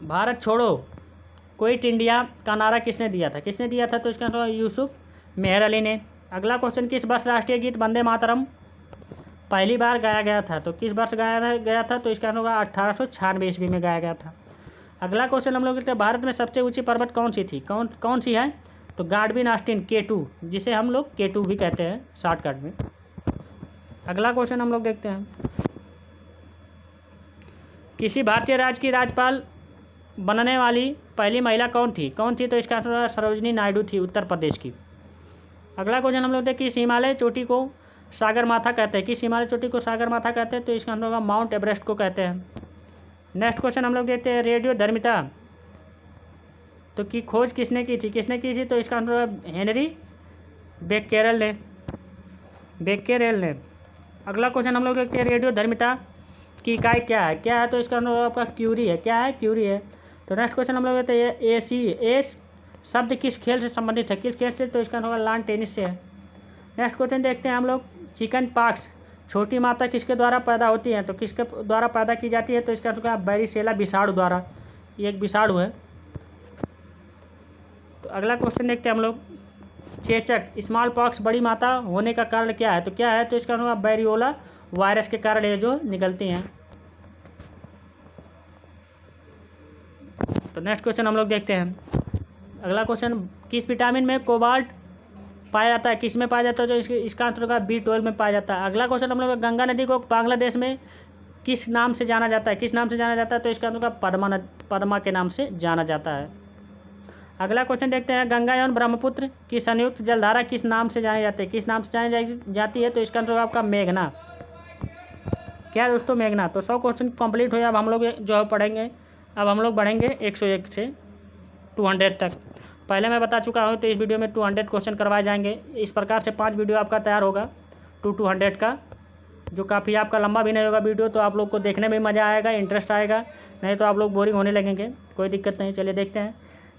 भारत छोड़ो क्विट इंडिया का नारा किसने दिया था? तो इसका आंसर यूसुफ मेहर अली ने। अगला क्वेश्चन, किस वर्ष राष्ट्रीय गीत वंदे मातरम पहली बार गाया गया था? तो किस वर्ष गाया गया था? तो इसका आंसर होगा 1896 ईस्वी में गाया गया था। अगला क्वेश्चन हम लोग देखते हैं, भारत में सबसे ऊंची पर्वत कौन सी थी? कौन सी है? तो गाडविन आस्टिन K2, जिसे हम लोग K2 भी कहते हैं शॉर्टकट में। अगला क्वेश्चन हम लोग देखते हैं, किसी भारतीय राज्य की राज्यपाल बनने वाली पहली महिला कौन थी? तो इसका आंसर सरोजनी नायडू थी, उत्तर प्रदेश की। अगला क्वेश्चन हम लोग देखते हैं, किस हिमालय चोटी को सागर माथा कहते हैं? तो इसका आंसर होगा माउंट एवरेस्ट को कहते हैं। नेक्स्ट क्वेश्चन हम लोग देखते हैं, रेडियो धर्मिता तो की खोज किसने की थी? तो इसका आंसर होगा हेनरी बेक्केरेल ने। अगला क्वेश्चन हम लोग देखते हैं, रेडियो धर्मिता की इकाई क्या है? क्या है? तो इसका आंसर आपका क्यूरी है। क्या है? क्यूरी है। तो नेक्स्ट क्वेश्चन हम लोग लेते हैं AC। एस शब्द किस खेल से संबंधित है? किस खेल से? तो इसका आंसर लॉन टेनिस से है। नेक्स्ट क्वेश्चन देखते हैं हम लोग, चिकन पॉक्स छोटी माता किसके द्वारा पैदा होती है? तो किसके द्वारा पैदा की जाती है? तो इसका आंसर बैरिसेला विषाणु द्वारा। ये एक विषाणु है। तो अगला क्वेश्चन देखते हैं हम लोग, चेचक स्मॉल पॉक्स बड़ी माता होने का कारण क्या है? तो क्या है? तो इसका आंसर बैरियोला वायरस के कारण ये जो निकलती हैं। तो नेक्स्ट क्वेश्चन हम लोग देखते हैं, अगला क्वेश्चन, किस विटामिन में कोबाल्ट पाया जाता है? किस में पाया जाता है? जो इसका आंसर होगा B12 में पाया जाता है। अगला क्वेश्चन हम लोग, गंगा नदी को बांग्लादेश में किस नाम से जाना जाता है? किस नाम से जाना जाता है? तो इसका आंसर होगा पद्मा के नाम से जाना जाता है। अगला क्वेश्चन देखते हैं, गंगा एवं ब्रह्मपुत्र की संयुक्त जलधारा किस नाम से जानी जाती है? किस नाम से जानी जाती है? तो इसका आंसर होगा आपका मेघना। क्या है दोस्तों? मेघना। तो 100 क्वेश्चन कंप्लीट हुए। अब हम लोग जो है पढ़ेंगे, अब हम लोग बढ़ेंगे 101 से 200 तक। पहले मैं बता चुका हूँ, तो इस वीडियो में 200 क्वेश्चन करवाए जाएंगे। इस प्रकार से 5 वीडियो आपका तैयार होगा 200 का, जो काफ़ी आपका लंबा भी नहीं होगा वीडियो, तो आप लोग को देखने में मज़ा आएगा, इंटरेस्ट आएगा, नहीं तो आप लोग बोरिंग होने लगेंगे। कोई दिक्कत नहीं। चलिए देखते हैं,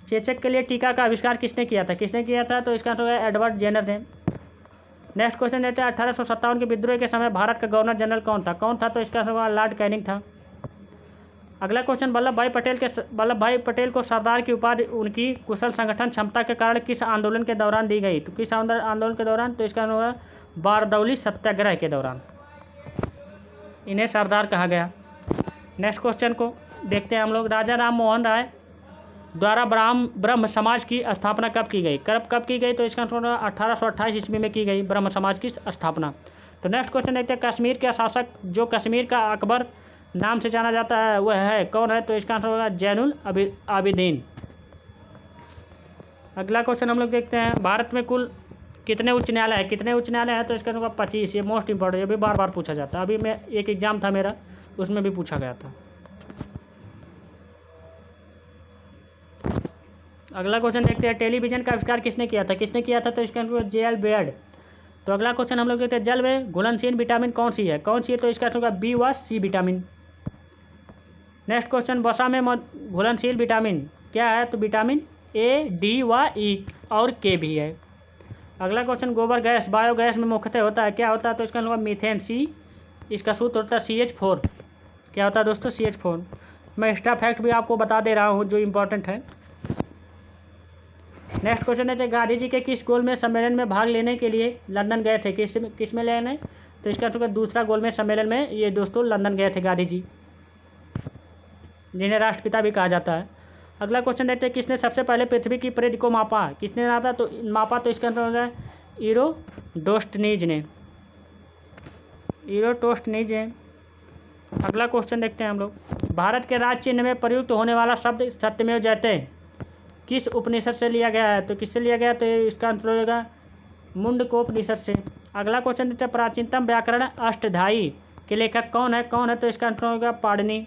चेचक के लिए टीका का आविष्कार किसने किया था? किसने किया था? तो इसका आंसर है एडवर्ड जेनर ने। नेक्स्ट क्वेश्चन देते हैं, 1857 के विद्रोह के समय भारत का गवर्नर जनरल कौन था? कौन था? तो इसका आंसर लॉर्ड कैनिंग था। अगला क्वेश्चन, वल्लभ भाई पटेल को सरदार की उपाधि उनकी कुशल संगठन क्षमता के कारण किस आंदोलन के दौरान दी गई? तो किस आंदोलन के दौरान? तो इसका आंसर बारदौली सत्याग्रह के दौरान इन्हें सरदार कहा गया। नेक्स्ट क्वेश्चन को देखते हैं हम लोग, राजा राम मोहन राय द्वारा ब्रह्म समाज की स्थापना कब की गई? कब की गई? तो इसका आंसर 1828 ईस्वी में की गई ब्रह्म समाज की स्थापना। तो नेक्स्ट क्वेश्चन देखते हैं, कश्मीर के शासक जो कश्मीर का अकबर नाम से जाना जाता है वह है कौन है? तो इसका आंसर होगा जैनुल आबिदीन। अगला क्वेश्चन हम लोग देखते हैं, भारत में कुल कितने उच्च न्यायालय है? कितने उच्च न्यायालय है? तो इसका आंसर 25। ये मोस्ट इंपॉर्टेंट, ये भी बार बार पूछा जाता है। अभी मैं एक एग्जाम था मेरा, उसमें भी पूछा गया था। अगला क्वेश्चन देखते हैं, टेलीविजन का आविष्कार किसने किया था? किसने किया था? तो इसका आंसर JL बेयर्ड। तो अगला क्वेश्चन हम लोग देखते हैं, जल में घुलनशील विटामिन कौन सी है? कौन सी है? तो इसका आंसर होगा B व C विटामिन। नेक्स्ट क्वेश्चन, वसा में घुलनशील विटामिन क्या है? तो विटामिन A, D व E और K भी है। अगला क्वेश्चन, गोबर गैस बायोगैस में मुख्यतः होता है, क्या होता है? तो इसका आंसर मीथेन। C इसका सूत्र होता है CH4। क्या होता है दोस्तों? CH4। मैं एक्स्ट्रा फैक्ट भी आपको बता दे रहा हूँ जो इम्पोर्टेंट है। नेक्स्ट क्वेश्चन है, गांधी जी के किस गोलमेज सम्मेलन में भाग लेने के लिए लंदन गए थे? किस में लेने? तो इसका आंसर दूसरा गोलमेज सम्मेलन में ये दोस्तों लंदन गए थे गांधी जी, जिन्हें राष्ट्रपिता भी कहा जाता है। अगला क्वेश्चन देखते हैं, किसने सबसे पहले पृथ्वी की परिधि को मापा? किसने मापा? तो इसका आंसर है इरोडोस्टनीज ने। अगला क्वेश्चन देखते हैं हम लोग, भारत के राज्य चिन्ह में प्रयुक्त होने वाला शब्द सत्यमेव जयते किस उपनिषद से लिया गया है? तो किससे लिया गया? तो इसका आंसर होगा मुंडकोपनिषद से। अगला क्वेश्चन देखते हैं, प्राचीनतम व्याकरण अष्टध्यायी के लेखक कौन है? तो इसका आंसर होगा पाणिनि।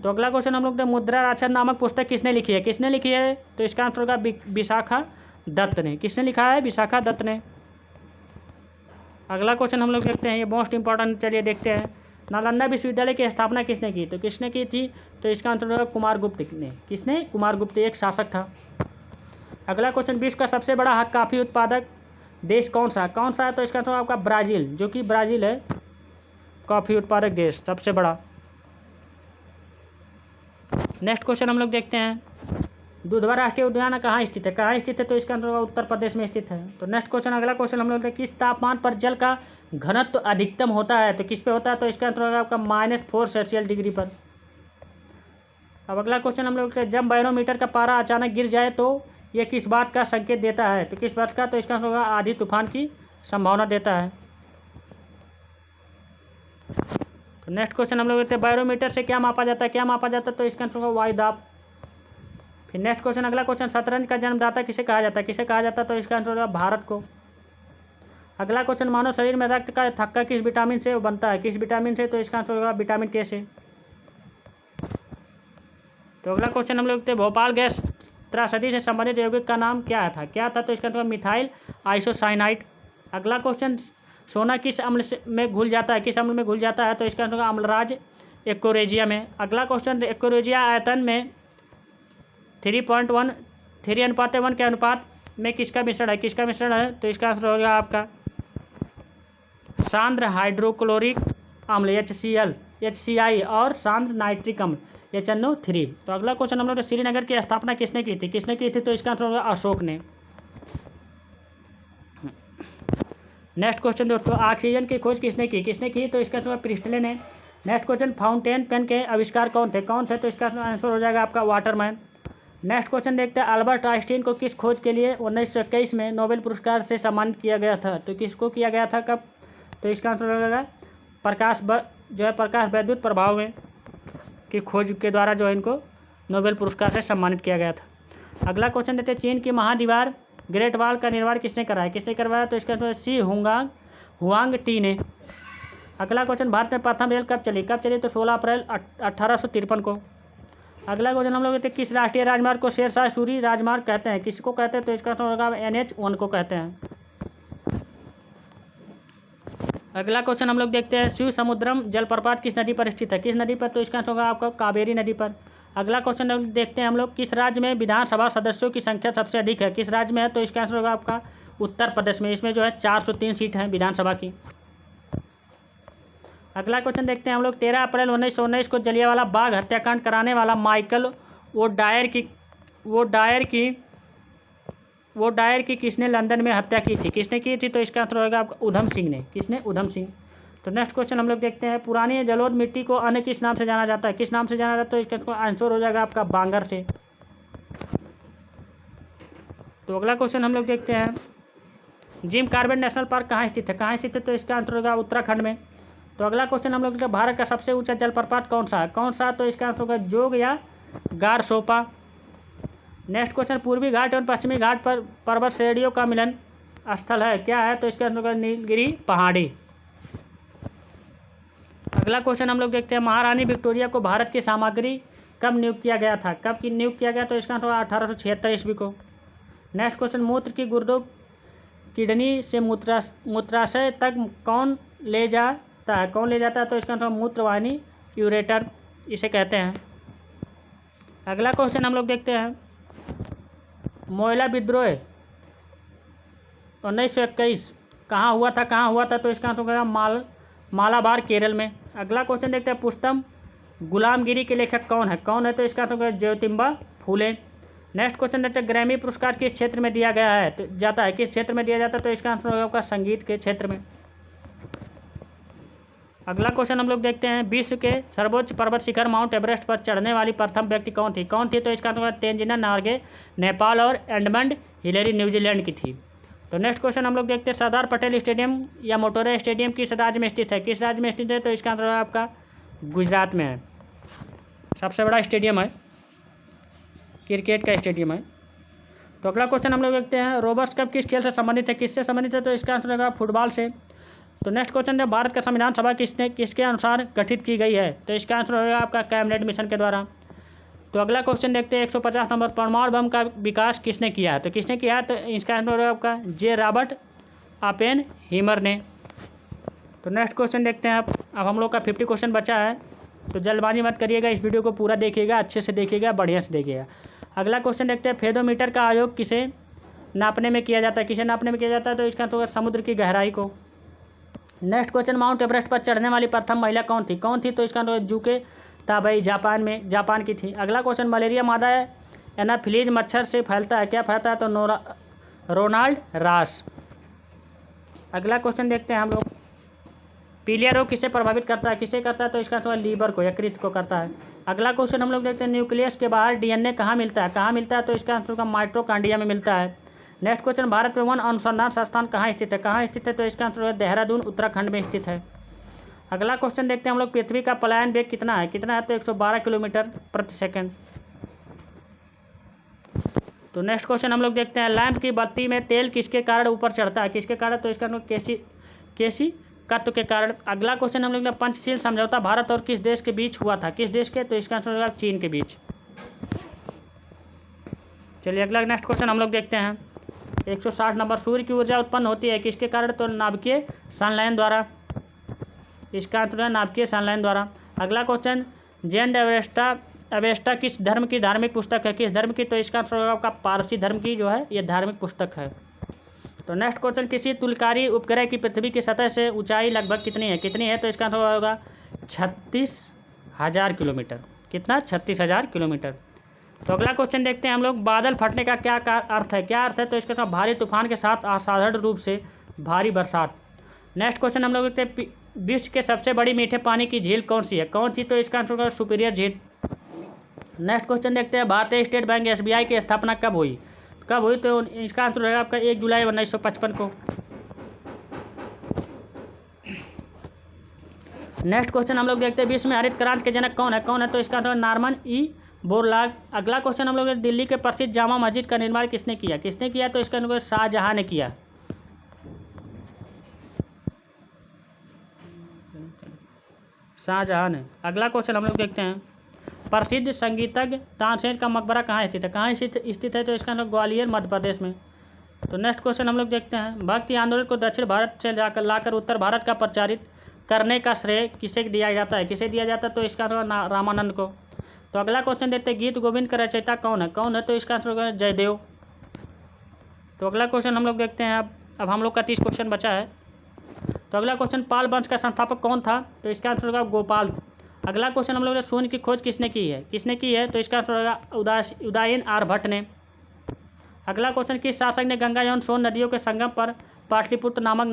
तो अगला क्वेश्चन हम लोग, मुद्रा राक्षस नामक पुस्तक किसने लिखी है? किसने लिखी है? तो इसका आंसर होगा विशाखा दत्त ने। किसने लिखा है? विशाखा दत्त ने। अगला क्वेश्चन हम लोग देखते हैं, ये मोस्ट इंपॉर्टेंट, चलिए देखते हैं, नालंदा विश्वविद्यालय की स्थापना किसने की? तो किसने की थी? तो इसका आंसर होगा कुमारगुप्त ने। किसने? कुमारगुप्त, एक शासक था। अगला क्वेश्चन, विश्व का सबसे बड़ा कॉफ़ी उत्पादक देश कौन सा है? तो इसका आंसर आपका ब्राज़ील, जो कि ब्राज़ील है कॉफ़ी उत्पादक देश सबसे बड़ा। नेक्स्ट क्वेश्चन हम लोग देखते हैं, दुधवा राष्ट्रीय उद्यान कहाँ स्थित है? तो इसका आंसर होगा उत्तर प्रदेश में स्थित है। तो नेक्स्ट क्वेश्चन, अगला क्वेश्चन हम लोग देखते हैं, किस तापमान पर जल का घनत्व अधिकतम होता है? तो किस पे होता है? तो इसका आंसर होगा आपका -4 सेल्सियस डिग्री पर। अब अगला क्वेश्चन हम लोग देखते हैं, जब बैरोमीटर का पारा अचानक गिर जाए तो यह किस बात का संकेत देता है? तो किस बात का? तो इसका आंसर होगा आंधी तूफान की संभावना देता है। तो नेक्स्ट क्वेश्चन हम लोग देखते हैं, बैरोमीटर से क्या मापा जाता है? तो इसका आंसर होगा वायु दाब। फिर नेक्स्ट क्वेश्चन, अगला क्वेश्चन, शतरंज का जन्मदाता किसे कहा जाता है? तो इसका आंसर होगा भारत को। अगला क्वेश्चन, मानव शरीर में रक्त का थक्का किस विटामिन से बनता है? किस विटामिन से? तो इसका आंसर होगा विटामिन K से। तो अगला क्वेश्चन हम लोग देखते हैं, भोपाल गैस त्रासदी से संबंधित यौगिक का नाम क्या था? तो इसका आंसर मिथाइल आइसोसाइनाइड। अगला क्वेश्चन, सोना किस अम्ल में घुल जाता है? तो इसका आंसर होगा अम्लराज एक्रोरेजिया में। अगला क्वेश्चन, एक्रोरेजिया आयतन में 3:1 के अनुपात में किसका मिश्रण है? किसका मिश्रण है? तो इसका आंसर होगा आपका सांद्र हाइड्रोक्लोरिक अम्ल HCI और सांद्र नाइट्रिक अम्ल HNO3। तो अगला क्वेश्चन हम लोग, श्रीनगर की स्थापना किसने की थी? किसने की थी? तो इसका आंसर होगा अशोक ने। नेक्स्ट क्वेश्चन दोस्तों, ऑक्सीजन की खोज किसने की? किसने की? तो इसका आंसर प्रिस्टले ने। नेक्स्ट क्वेश्चन, फाउंटेन पेन के आविष्कार कौन थे? तो इसका आंसर हो जाएगा आपका वाटरमैन। नेक्स्ट क्वेश्चन देखते हैं, अल्बर्ट आइंस्टीन को किस खोज के लिए 1921 में नोबेल पुरस्कार से सम्मानित किया गया था? तो किसको किया गया था, कब? तो इसका आंसर हो जाएगा प्रकाश वैद्युत प्रभाव में की खोज के द्वारा जो है इनको नोबेल पुरस्कार से सम्मानित किया गया था। अगला क्वेश्चन देते हैं, चीन की महादीवार ग्रेट वॉल का निर्माण किसने कराया? किसने करवाया? तो इसका आंसर सी हुआंग टी ने। अगला क्वेश्चन, भारत में प्रथम रेल कब चली? तो 16 अप्रैल 1853 को। अगला क्वेश्चन हम लोग देखते हैं, किस राष्ट्रीय राजमार्ग को शेरशाह सूरी राजमार्ग कहते हैं? किसको कहते हैं? तो इसका आंसर होगा NH1 को कहते हैं। अगला क्वेश्चन हम लोग देखते हैं, शिव समुद्रम जलप्रपात किस नदी पर स्थित है? किस नदी पर? तो इसका आंसर होगा आपका कावेरी नदी पर। अगला क्वेश्चन देखते हैं हम लोग, किस राज्य में विधानसभा सदस्यों की संख्या सबसे अधिक है? किस राज्य में है? तो इसका आंसर होगा आपका उत्तर प्रदेश में। इसमें जो है 403 सीट हैं विधानसभा की। अगला क्वेश्चन देखते हैं हम लोग, 13 अप्रैल 1919 को जलियांवाला बाग हत्याकांड कराने वाला माइकल वो डायर की किसने लंदन में हत्या की थी? किसने की थी? तो इसका आंसर होगा आपका उधम सिंह ने। किसने? उधम सिंह। तो नेक्स्ट क्वेश्चन हम लोग देखते हैं, पुरानी जलोढ़ मिट्टी को अन्य किस नाम से जाना जाता है? किस नाम से जाना जाता है? तो इसका आंसर हो जाएगा आपका बांगर से। तो अगला क्वेश्चन हम लोग देखते हैं, जिम कॉर्बेट नेशनल पार्क कहाँ स्थित है? तो इसका आंसर होगा उत्तराखंड में। तो अगला क्वेश्चन हम लोग, भारत का सबसे ऊंचा जलप्रपात कौन सा है? तो इसका आंसर होगा जोग या गारसोपा। नेक्स्ट क्वेश्चन, पूर्वी घाट एवं पश्चिमी घाट पर पर्वत श्रेणियों का मिलन स्थल है, क्या है? तो इसका आंसर होगा नीलगिरी पहाड़ी। अगला क्वेश्चन हम लोग देखते हैं, महारानी विक्टोरिया को भारत की सामग्री कब नियुक्त किया गया था? कब की नियुक्त किया गया? तो इसका आंसर होगा 1876 ईस्वी को। नेक्स्ट क्वेश्चन, मूत्र की गुर्दों किडनी से मूत्राशय तक कौन ले जाता है? तो इसका आंसर मूत्रवाहिनी यूरेटर इसे कहते हैं। अगला क्वेश्चन हम लोग देखते हैं, मोयला विद्रोह 1921 कहाँ हुआ था? तो इसका आंसर होगा मालाबार केरल में। अगला क्वेश्चन देखते हैं, पुस्तम गुलामगिरी के लेखक कौन है? तो इसका आंसर होगा ज्योतिबा फूले। नेक्स्ट क्वेश्चन देखते हैं, ग्रैमी पुरस्कार किस क्षेत्र में दिया गया है? किस क्षेत्र में दिया जाता है? तो इसका आंसर होगा आपका संगीत के क्षेत्र में। अगला क्वेश्चन हम लोग देखते हैं, विश्व के सर्वोच्च पर्वत शिखर माउंट एवरेस्ट पर चढ़ने वाली प्रथम व्यक्ति कौन थी? तो इसका आंसर तेंजिन नोर्गे नेपाल और एडमंड हिलेरी न्यूजीलैंड की थी। तो नेक्स्ट क्वेश्चन हम लोग देखते हैं, सरदार पटेल स्टेडियम या मोटेरा स्टेडियम किस राज्य में स्थित है? तो इसका आंसर आपका गुजरात में है। सबसे बड़ा स्टेडियम है, क्रिकेट का स्टेडियम है। तो अगला क्वेश्चन हम लोग देखते हैं, रोबर्ट्स कप किस खेल से संबंधित है? किससे संबंधित है? तो इसका आंसर होगा फुटबॉल से। तो नेक्स्ट क्वेश्चन है, भारत का संविधान सभा किसके अनुसार गठित की गई है? तो इसका आंसर होगा आपका कैबिनेट मिशन के द्वारा। तो अगला क्वेश्चन देखते हैं, 150 नंबर, परमाणु बम का विकास किसने किया है? तो इसका आंसर होगा आपका जे रॉबर्ट ओपेनहाइमर ने। तो नेक्स्ट क्वेश्चन देखते हैं अब हम लोग का 50 क्वेश्चन बचा है, तो जल्दबाजी मत करिएगा, इस वीडियो को पूरा देखिएगा, अच्छे से देखिएगा, बढ़िया से देखिएगा। अगला क्वेश्चन देखते हैं, फेदोमीटर का आयोग किसे नापने में किया जाता है? तो इसका आंसर समुद्र की गहराई को। नेक्स्ट क्वेश्चन, माउंट एवरेस्ट पर चढ़ने वाली प्रथम महिला कौन थी? तो इसका आंसर जुके ताबई जापान की थी। अगला क्वेश्चन, मलेरिया मादा एनाफिलीज मच्छर से फैलता है, क्या फैलता है? तो रोनाल्ड रास। अगला क्वेश्चन देखते हैं हम लोग, पीलिया रोग किसे प्रभावित करता है? तो इसका आंसर लीवर को, यकृत को करता है। अगला क्वेश्चन हम लोग देखते हैं, न्यूक्लियस के बाहर DNA कहाँ मिलता है? तो इसका आंसर माइटोकॉन्ड्रिया में मिलता है। नेक्स्ट क्वेश्चन, भारत में वन अनुसंधान संस्थान कहाँ स्थित है? तो इसका आंसर देहरादून उत्तराखंड में स्थित है। अगला क्वेश्चन देखते हैं हम लोग, पृथ्वी का पलायन वेग कितना है? तो 112 किलोमीटर प्रति सेकंड। तो नेक्स्ट क्वेश्चन हम लोग देखते हैं, लैंप की बत्ती में तेल किसके कारण ऊपर चढ़ता है? तो इसका केसी तत्व के कारण। अगला क्वेश्चन हम लोग, पंचशील समझौता भारत और किस देश के बीच हुआ था? तो इसका आंसर होगा चीन के बीच। चलिए अगला नेक्स्ट क्वेश्चन हम लोग देखते हैं, 160 नंबर, सूर्य की ऊर्जा उत्पन्न होती है किसके कारण? तो नाभिकीय संलयन द्वारा। इसका आंसर है नाभिकीय संलयन द्वारा। अगला क्वेश्चन, जैन अवेस्टा किस धर्म की धार्मिक पुस्तक है? किस धर्म की? तो इसका आंसर होगा आपका पारसी धर्म की जो है ये धार्मिक पुस्तक है। तो नेक्स्ट क्वेश्चन, किसी तुलकारी उपग्रह की पृथ्वी की सतह से ऊंचाई लगभग कितनी है? कितनी है? तो इसका आंसर होगा 36,000 किलोमीटर। कितना? 36,000 किलोमीटर। तो अगला क्वेश्चन देखते हैं हम लोग, बादल फटने का क्या अर्थ है? क्या अर्थ है? तो इसका आंसर भारी तूफान के साथ असाधारण रूप से भारी बरसात। नेक्स्ट क्वेश्चन हम लोग देखते हैं, विश्व के सबसे बड़ी मीठे पानी की झील कौन सी है? कौन सी? तो इसका आंसर होगा सुपीरियर झील। नेक्स्ट क्वेश्चन देखते हैं, भारतीय स्टेट बैंक SBI की स्थापना कब हुई? कब हुई? तो इसका आंसर रहेगा आपका 1 जुलाई 1955 को। नेक्स्ट क्वेश्चन हम लोग देखते हैं, विश्व में हरित क्रांति के जनक कौन है? कौन है? तो इसका आंसर नॉर्मन ई बोरलॉग। अगला क्वेश्चन हम लोग, दिल्ली के प्रसिद्ध जामा मस्जिद का निर्माण किसने किया? किसने किया? तो इसका आंसर शाहजहां ने किया। शाहजहां ने। अगला क्वेश्चन हम लोग देखते हैं, प्रसिद्ध संगीतज्ञ तानसेन का मकबरा कहाँ स्थित है? कहाँ स्थित है? तो इसका आंसर ग्वालियर मध्य प्रदेश में। तो नेक्स्ट क्वेश्चन हम लोग देखते हैं, भक्ति आंदोलन को दक्षिण भारत से लाकर उत्तर भारत का प्रचारित करने का श्रेय किसे दिया जाता है? किसे दिया जाता है? तो इसका आंसर रामानंद को। तो अगला क्वेश्चन देखते हैं, गीत गोविंद का रचयिता कौन है? कौन है? तो इसका आंसर होगा जयदेव। तो अगला क्वेश्चन हम लोग देखते हैं, अब हम लोग का 30 क्वेश्चन बचा है। तो अगला क्वेश्चन, पाल वंश का संस्थापक कौन था? तो इसका आंसर होगा गोपाल। अगला क्वेश्चन हम लोग, शून्य की खोज किसने की है? किसने की है? तो इसका आंसर होगा उदयन आर्यभट्ट ने। अगला क्वेश्चन, किस शासक ने गंगा एवं सोन नदियों के संगम पर पाटलिपुत्र नामक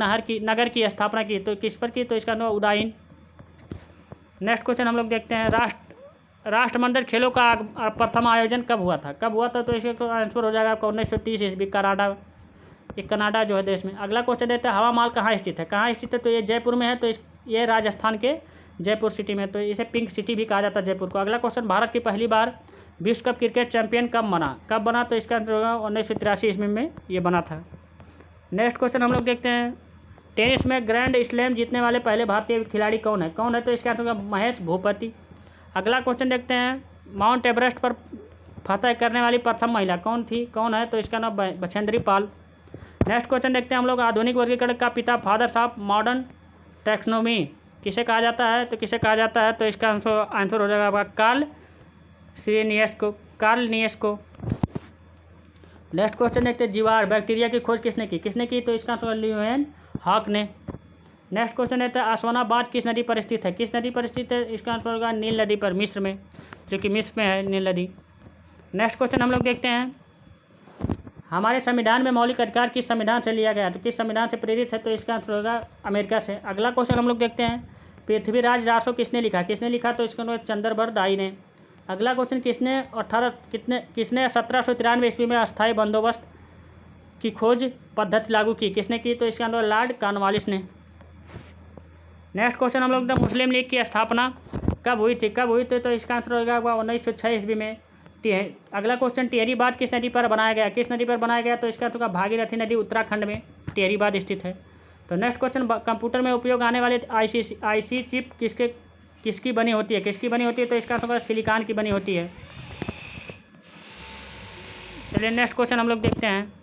नगर की स्थापना की? तो किस पर की? तो इसका आंसर उदयन। नेक्स्ट क्वेश्चन हम लोग देखते हैं, राष्ट्रमंडल खेलों का प्रथम आयोजन कब हुआ था? कब हुआ था? तो इसका आंसर हो जाएगा आपका 1930 ईस्वी, कनाडा जो है देश में। अगला क्वेश्चन देते हैं, हवा महल कहाँ स्थित है? कहाँ स्थित है? तो ये जयपुर में है। तो ये राजस्थान के जयपुर सिटी में, तो इसे पिंक सिटी भी कहा जाता है जयपुर को। अगला क्वेश्चन, भारत की पहली बार विश्व कप क्रिकेट चैंपियन कब बना? तो इसका आंसर होगा 1983 ईस्वी में ये बना था। नेक्स्ट क्वेश्चन हम लोग देखते हैं, टेनिस में ग्रैंड स्लैम जीतने वाले पहले भारतीय खिलाड़ी कौन है? कौन है? तो इसका आंसर होगा महेश भूपति। अगला क्वेश्चन देखते हैं, माउंट एवरेस्ट पर फतह करने वाली प्रथम महिला कौन थी? कौन है? तो इसका नाम बछेंद्री पाल। नेक्स्ट क्वेश्चन देखते हैं हम लोग, आधुनिक वर्गीकरण का पिता, फादर ऑफ मॉडर्न टैक्सोनॉमी किसे कहा जाता है? तो किसे कहा जाता है? तो इसका आंसर हो जाएगा आपका कार्ल लिनियस को। नेक्स्ट क्वेश्चन देखते हैं, जीवाणु बैक्टीरिया की खोज किसने की? तो इसका आंसर ल्यूएन हॉक ने। नेक्स्ट क्वेश्चन देता है, आसवानाबाद किस नदी पर स्थित है? किस नदी पर स्थित है? इसका आंसर होगा नील नदी पर, मिस्र में, जो कि मिस्र में है नील नदी। नेक्स्ट क्वेश्चन हम लोग देखते हैं, हमारे संविधान में मौलिक अधिकार किस संविधान से लिया गया? तो किस संविधान से प्रेरित है? तो इसका आंसर होगा अमेरिका से। अगला क्वेश्चन हम लोग देखते हैं, पृथ्वीराज रासो किसने लिखा? तो इसका आंसर चंद्रबर दाई ने। अगला क्वेश्चन, किसने 1793 ईस्वी में अस्थायी बंदोबस्त की खोज पद्धति लागू की? किसने की? तो इसका आंसर लॉर्ड कॉर्नवालिस ने। नेक्स्ट क्वेश्चन हम लोग, मुस्लिम लीग की स्थापना कब हुई थी? तो इसका आंसर होगा 1906 ईस्वी में। अगला क्वेश्चन, टिहरीबाद किस नदी पर बनाया गया? तो इसका आंसर होगा भागीरथी नदी, उत्तराखंड में टिहरीबाद स्थित है। तो नेक्स्ट क्वेश्चन, कंप्यूटर में उपयोग आने वाले आईसी चिप किसकी बनी होती है? तो इसका आंसर होगा सिलिकॉन की बनी होती है। चलिए नेक्स्ट क्वेश्चन हम लोग देखते हैं,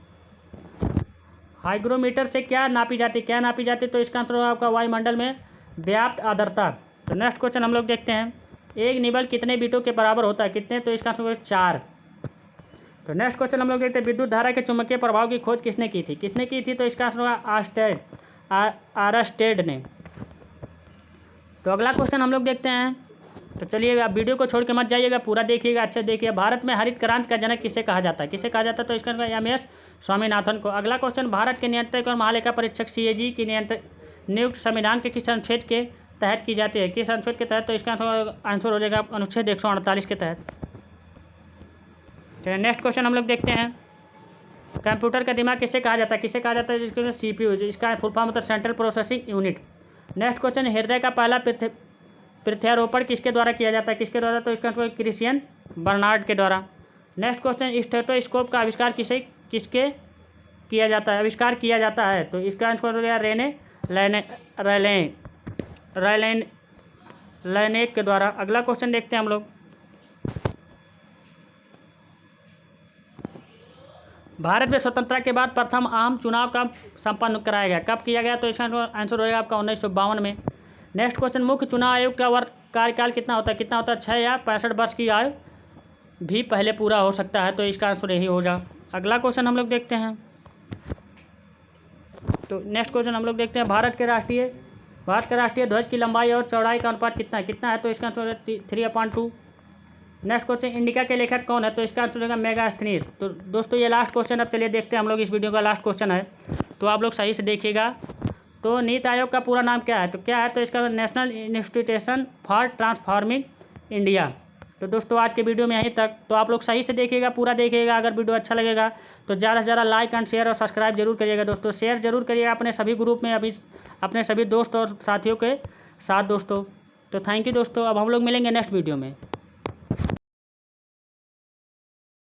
हाइग्रोमीटर से क्या नापी जाती है? तो इसका आंसर होगा आपका वायुमंडल में व्याप्त आर्द्रता। तो नेक्स्ट क्वेश्चन हम लोग देखते हैं, एक निबल कितने बीटों के बराबर होता है? कितने? तो इसका आंसर होगा 4। तो नेक्स्ट क्वेश्चन हम लोग देखते हैं, विद्युत धारा के चुंबकीय प्रभाव की खोज किसने की थी? तो इसका आंसर होगा आरस्टेड ने। तो अगला क्वेश्चन हम लोग देखते हैं, तो चलिए आप वीडियो को छोड़ के मत जाइएगा, पूरा देखिएगा, अच्छा देखिए। भारत में हरित क्रांति का जनक किसे कहा जाता है? तो इसका MS स्वामीनाथन को। अगला क्वेश्चन, भारत के नियंत्रक और महालेखा परीक्षक CAG की नियुक्त संविधान के किस अनुच्छेद के तहत की जाती है? किस अनुच्छेद के तहत? तो इसका आंसर हो जाएगा अनुच्छेद 148 के तहत। चलिए नेक्स्ट क्वेश्चन हम लोग देखते हैं, कंप्यूटर का दिमाग किसे कहा जाता है? जिसके CPU, इसका फुल फॉर्म होता है central processing unit. Next question, हृदय का पहला प्रत्यारोपण किसके द्वारा किया जाता है? तो इसका आंसर क्रिश्चियन बर्नार्ड के द्वारा। नेक्स्ट क्वेश्चन, स्टेथोस्कोप का आविष्कार किसके किया जाता है? तो इसका आंसर हो गया रेने लैनेक के द्वारा। अगला क्वेश्चन देखते हैं हम लोग, भारत में स्वतंत्रता के बाद प्रथम आम चुनाव कब संपन्न कराया गया? कब किया गया? तो इसका आंसर होगा आपका 1952 में। नेक्स्ट क्वेश्चन, मुख्य चुनाव आयुक्त का कार्यकाल कितना होता है? 6 या 65 वर्ष की आयु भी पहले पूरा हो सकता है, तो इसका आंसर यही होगा। अगला क्वेश्चन हम लोग देखते हैं। तो नेक्स्ट क्वेश्चन हम लोग देखते हैं, भारत का राष्ट्रीय ध्वज की लंबाई और चौड़ाई का अनुपात कितना है? तो इसका आंसर है 3/2। नेक्स्ट क्वेश्चन, इंडिका के लेखक कौन है? तो इसका आंसर होगा मेगास्थनीज। तो दोस्तों ये लास्ट क्वेश्चन, अब चलिए देखते हैं हम लोग, इस वीडियो का लास्ट क्वेश्चन है, तो आप लोग सही से देखिएगा। तो नीति आयोग का पूरा नाम क्या है? तो क्या है? तो इसका national institution for transforming India. तो दोस्तों आज के वीडियो में यहीं तक। तो आप लोग सही से देखिएगा, पूरा देखिएगा। अगर वीडियो अच्छा लगेगा तो ज़्यादा से ज़्यादा लाइक एंड शेयर और सब्सक्राइब जरूर करिएगा दोस्तों। शेयर जरूर करिएगा अपने सभी ग्रुप में, अभी अपने सभी दोस्त और साथियों के साथ दोस्तों। तो थैंक यू दोस्तों, अब हम लोग मिलेंगे नेक्स्ट वीडियो में।